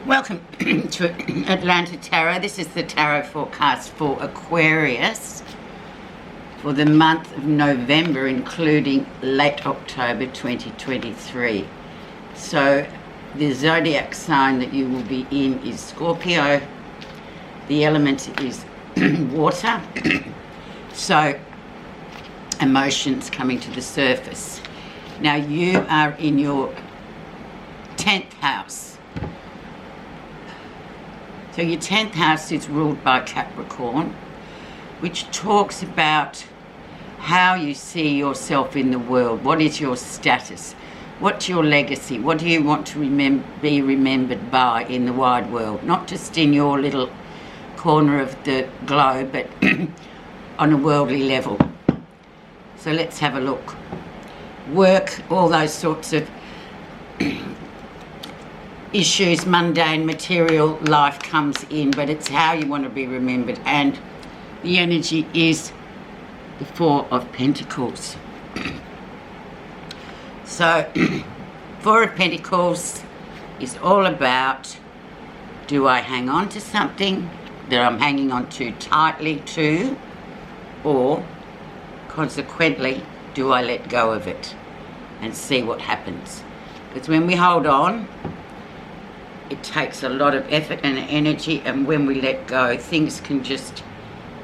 Welcome to Atlanta Tarot. This is the tarot forecast for Aquarius for the month of November, including late October 2023. So the zodiac sign that you will be in is Scorpio. The element is water. So emotions coming to the surface. Now you are in your 10th house. So your 10th house is ruled by Capricorn, which talks about how you see yourself in the world. What is your status? What's your legacy? What do you want to be remembered by in the wide world? Not just in your little corner of the globe, but on a worldly level. So let's have a look. Work, all those sorts of issues, mundane, material life comes in, but it's how you want to be remembered. And the energy is the Four of Pentacles. So Four of Pentacles is all about, do I hang on to something that I'm hanging on too tightly to, or consequently do I let go of it and see what happens? Because when we hold on, it takes a lot of effort and energy, and when we let go, things can just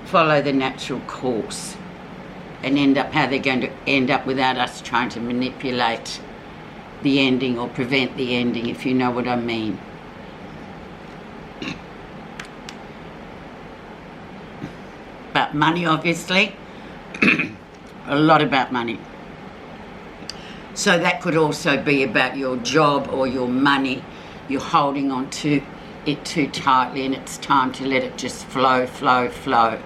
follow the natural course and end up how they're going to end up without us trying to manipulate the ending or prevent the ending, if you know what I mean. But money, obviously, a lot about money. So that could also be about your job or your money. You're holding on to it too tightly, and it's time to let it just flow, flow, flow.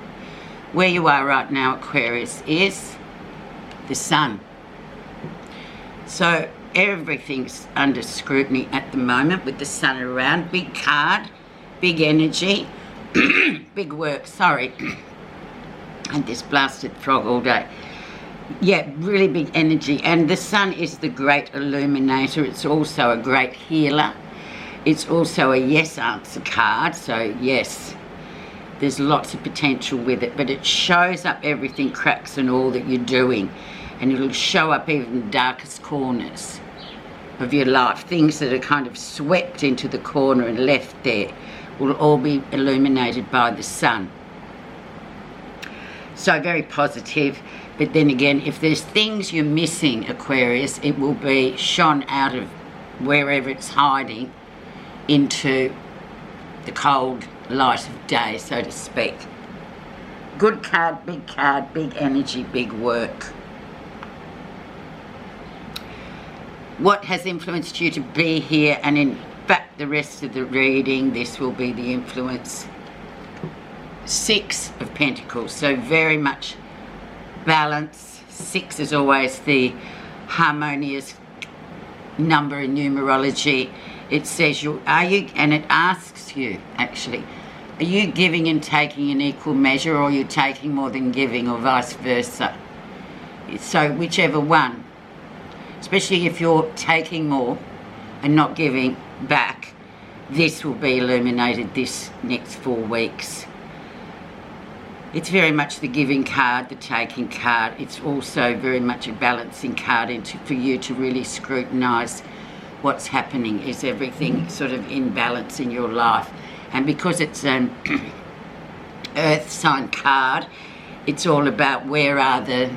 Where you are right now, Aquarius, is the sun. So everything's under scrutiny at the moment with the sun around. Big card, big energy, big work, sorry. And this blasted frog all day. Yeah, really big energy. And the sun is the great illuminator. It's also a great healer. It's also a yes answer card, so yes, there's lots of potential with it, but it shows up everything, cracks and all that you're doing, and it'll show up even the darkest corners of your life. Things that are kind of swept into the corner and left there will all be illuminated by the sun. So very positive, but then again, if there's things you're missing, Aquarius, it will be shone out of wherever it's hiding into the cold light of day, so to speak. Good card, big energy, big work. What has influenced you to be here, and in fact the rest of the reading, this will be the influence. Six of Pentacles, so very much balance. Six is always the harmonious number in numerology. It says, and it asks you, actually, are you giving and taking in equal measure, or are you taking more than giving, or vice versa? So whichever one, especially if you're taking more and not giving back, this will be illuminated this next 4 weeks. It's very much the giving card, the taking card. It's also very much a balancing card for you to really scrutinise what's happening. Is everything sort of in balance in your life? And because it's an earth sign card, it's all about where are the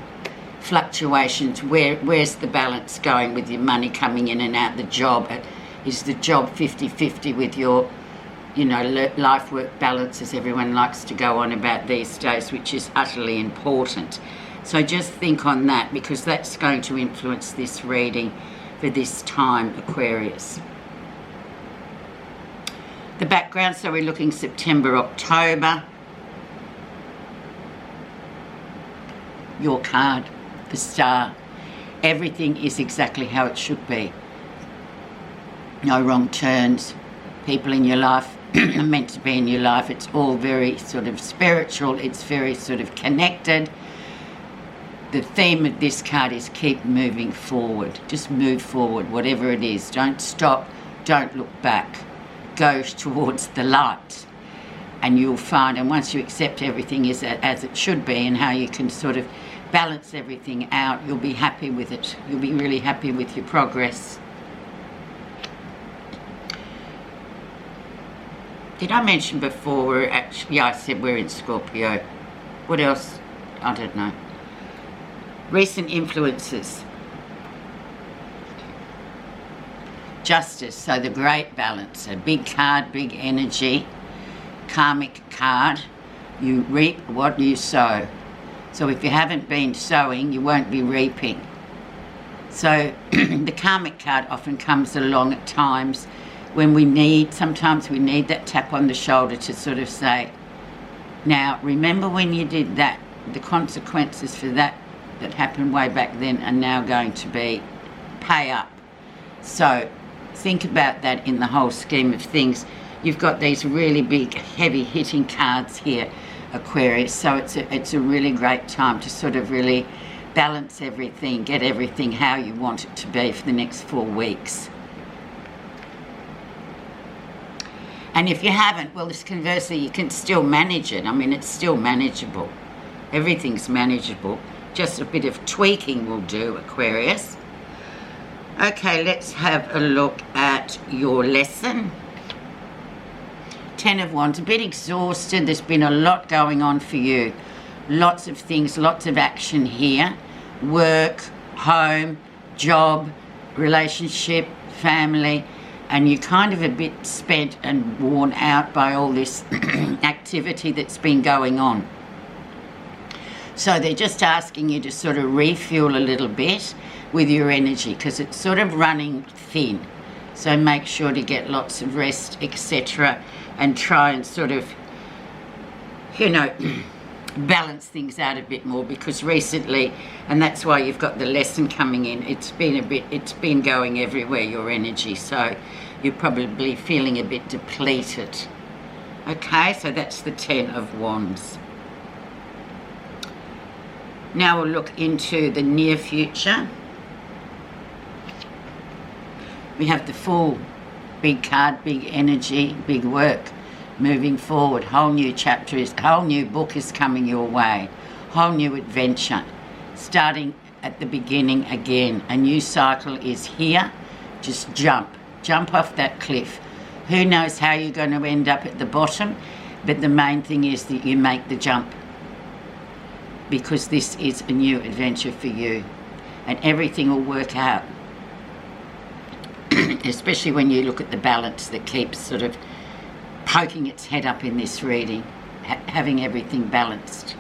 fluctuations, where's the balance going with your money coming in and out, the job. Is the job 50-50 with your, life-work balance, as everyone likes to go on about these days, which is utterly important. So just think on that, because that's going to influence this reading for this time, Aquarius. The background, so we're looking September, October. Your card, the star. Everything is exactly how it should be. No wrong turns. People in your life are meant to be in your life. It's all very sort of spiritual. It's very sort of connected. The theme of this card is keep moving forward. Just move forward, whatever it is. Don't stop. Don't look back. go towards the light. And you'll find, and once you accept everything as it should be and how you can sort of balance everything out, you'll be happy with it. You'll be really happy with your progress. Did I mention before we're actually, yeah, I said we're in Scorpio. What else? I don't know. Recent influences. Justice, so the great balance. A big card, big energy. Karmic card. You reap what you sow. So if you haven't been sowing, you won't be reaping. So the karmic card often comes along at times when sometimes we need that tap on the shoulder to sort of say, now remember when you did that, the consequences for that happened way back then are now going to be pay up. So think about that in the whole scheme of things. You've got these really big, heavy hitting cards here, Aquarius, so it's a really great time to sort of really balance everything, get everything how you want it to be for the next 4 weeks. And if you haven't, well, conversely, you can still manage it. I mean, it's still manageable. Everything's manageable. Just a bit of tweaking will do, Aquarius. Okay, let's have a look at your lesson. 10 of Wands, a bit exhausted. There's been a lot going on for you. Lots of things, lots of action here. Work, home, job, relationship, family. And you're kind of a bit spent and worn out by all this activity that's been going on. So they're just asking you to sort of refuel a little bit with your energy because it's sort of running thin. So make sure to get lots of rest, etc. and try and sort of, you know, balance things out a bit more because recently, and that's why you've got the lesson coming in, it's been going everywhere, your energy, so you're probably feeling a bit depleted. Okay, so that's the 10 of Wands. Now we'll look into the near future. We have the Fool, big card, big energy, big work, moving forward. Whole new whole new book is coming your way. Whole new adventure, starting at the beginning again. A new cycle is here. Just jump off that cliff. Who knows how you're going to end up at the bottom, but the main thing is that you make the jump because this is a new adventure for you and everything will work out. Especially when you look at the balance that keeps sort of poking its head up in this reading, having everything balanced.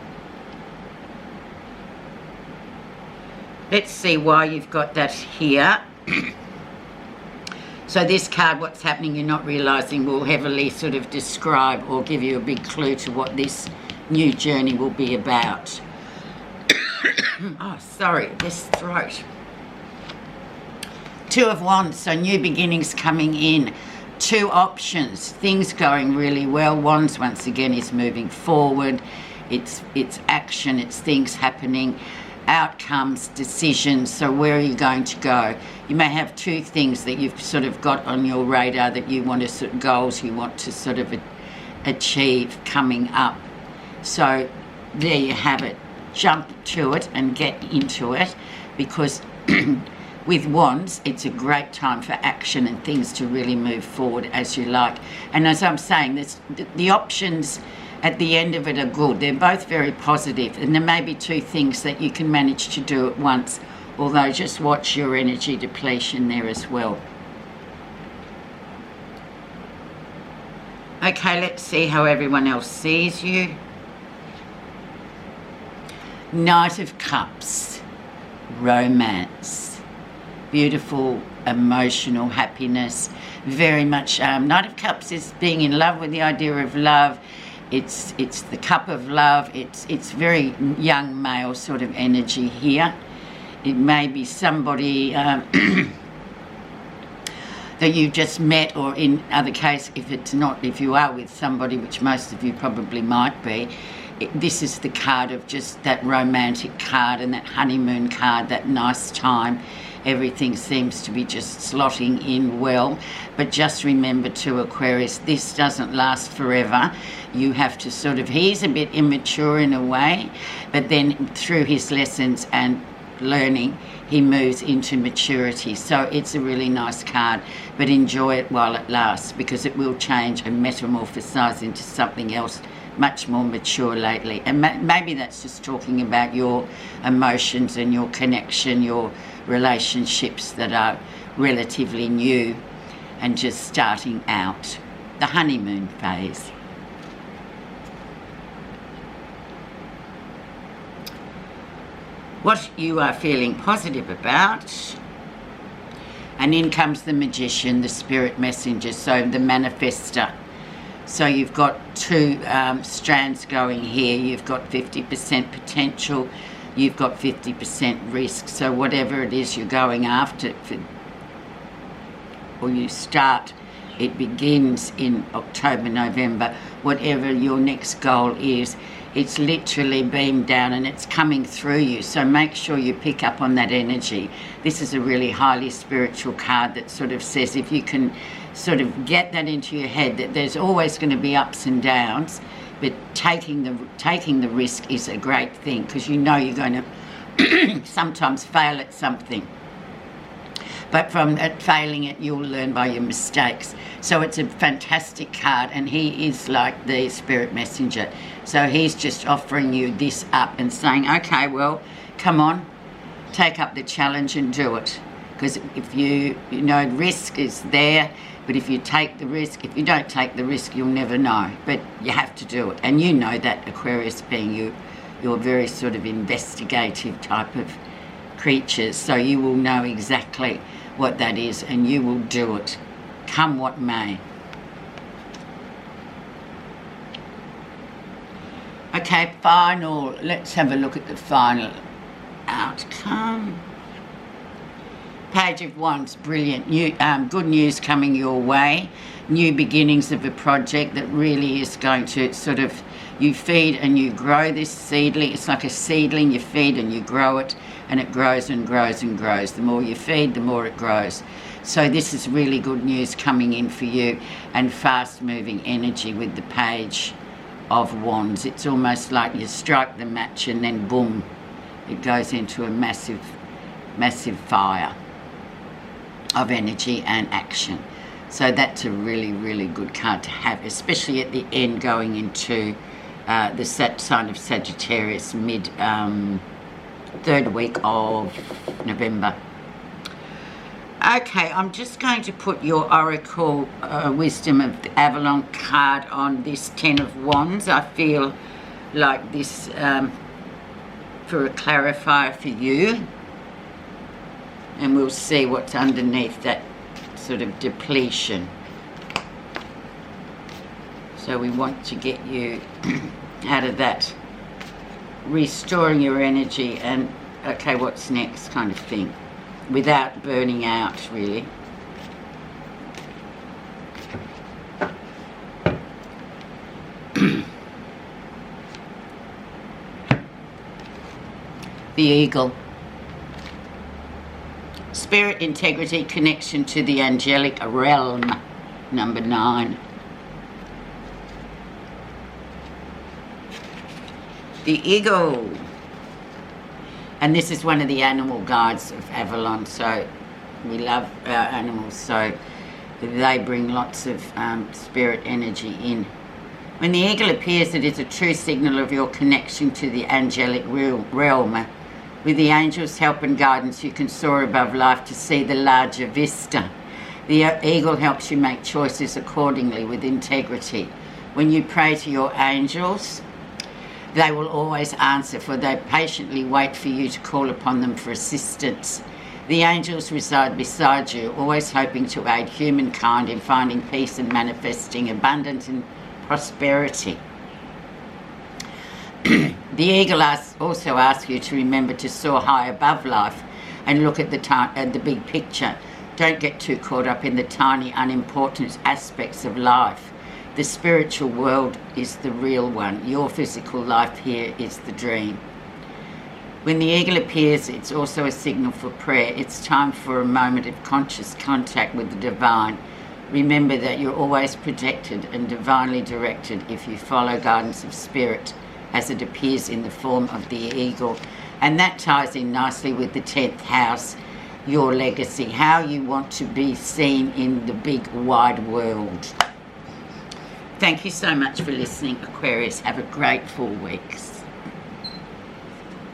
Let's see why you've got that here. So this card, what's happening you're not realising, will heavily sort of describe or give you a big clue to what this new journey will be about. Oh, sorry, this throat. 2 of Wands, so new beginnings coming in. 2 options, things going really well. Wands, once again, is moving forward. It's action, it's things happening, outcomes, decisions. So where are you going to go? You may have 2 things that you've sort of got on your radar that you want to goals you want to sort of achieve coming up. So there you have it. Jump to it and get into it because with Wands, it's a great time for action and things to really move forward as you like. And as I'm saying, the options at the end of it are good. They're both very positive, and there may be 2 things that you can manage to do at once, although just watch your energy depletion there as well. Okay, let's see how everyone else sees you. Knight of Cups, romance, beautiful emotional happiness, very much. Knight of Cups is being in love with the idea of love. It's the cup of love. It's very young male sort of energy here. It may be somebody that you've just met, or in other case, if you are with somebody, which most of you probably might be, this is the card of just that romantic card and that honeymoon card, that nice time. everything seems to be just slotting in well. But just remember too, Aquarius, this doesn't last forever. You have to sort of, he's a bit immature in a way, but then through his lessons and learning, he moves into maturity. So it's a really nice card, but enjoy it while it lasts, because it will change and metamorphosize into something else much more mature lately. And maybe that's just talking about your emotions and your connection, your relationships that are relatively new and just starting out, the honeymoon phase. What you are feeling positive about. And in comes the Magician, the spirit messenger, so the manifester. So you've got two strands going here. You've got 50% potential, you've got 50% risk. So whatever it is you're going after, or you start, it begins in October, November, whatever your next goal is, it's literally beamed down and it's coming through you. So make sure you pick up on that energy. This is a really highly spiritual card that sort of says, if you can sort of get that into your head, that there's always going to be ups and downs, but taking the risk is a great thing, because you know you're going to sometimes fail at something. But from failing it, you'll learn by your mistakes. So it's a fantastic card, and he is like the spirit messenger. So he's just offering you this up and saying, okay, well, come on, take up the challenge and do it. Because if you know, risk is there, but if you take the risk, if you don't take the risk, you'll never know. But you have to do it. And you know that, Aquarius, being you, you're very sort of investigative type of creatures. So you will know exactly what that is, and you will do it, come what may. Okay, final. Let's have a look at the final outcome. Page of Wands, brilliant. Good news coming your way. New beginnings of a project that really is going to sort of, you feed and you grow this seedling. It's like a seedling, you feed and you grow it, and it grows and grows and grows. The more you feed, the more it grows. So this is really good news coming in for you, and fast-moving energy with the Page of Wands. It's almost like you strike the match and then boom, it goes into a massive, massive fire of energy and action. So that's a really, really good card to have, especially at the end going into the sign of Sagittarius, mid third week of November. Okay, I'm just going to put your Oracle Wisdom of the Avalon card on this Ten of Wands. I feel like this for a clarifier for you. And we'll see what's underneath that sort of depletion. So we want to get you out of that, restoring your energy and, okay, what's next kind of thing, without burning out, really. The Eagle. Spirit, integrity, connection to the angelic realm, number 9. The Eagle. And this is one of the animal guides of Avalon, so we love our animals, so they bring lots of spirit energy in. When the eagle appears, it is a true signal of your connection to the angelic realm. With the angels' help and guidance, you can soar above life to see the larger vista. The eagle helps you make choices accordingly with integrity. When you pray to your angels, they will always answer, for they patiently wait for you to call upon them for assistance. The angels reside beside you, always hoping to aid humankind in finding peace and manifesting abundance and prosperity. The eagle also asks you to remember to soar high above life and look at the big picture. Don't get too caught up in the tiny, unimportant aspects of life. The spiritual world is the real one. Your physical life here is the dream. When the eagle appears, it's also a signal for prayer. It's time for a moment of conscious contact with the divine. Remember that you're always protected and divinely directed if you follow guidance of spirit as it appears in the form of the eagle. And that ties in nicely with the 10th house, your legacy, how you want to be seen in the big wide world. Thank you so much for listening, Aquarius. Have a great 4 weeks.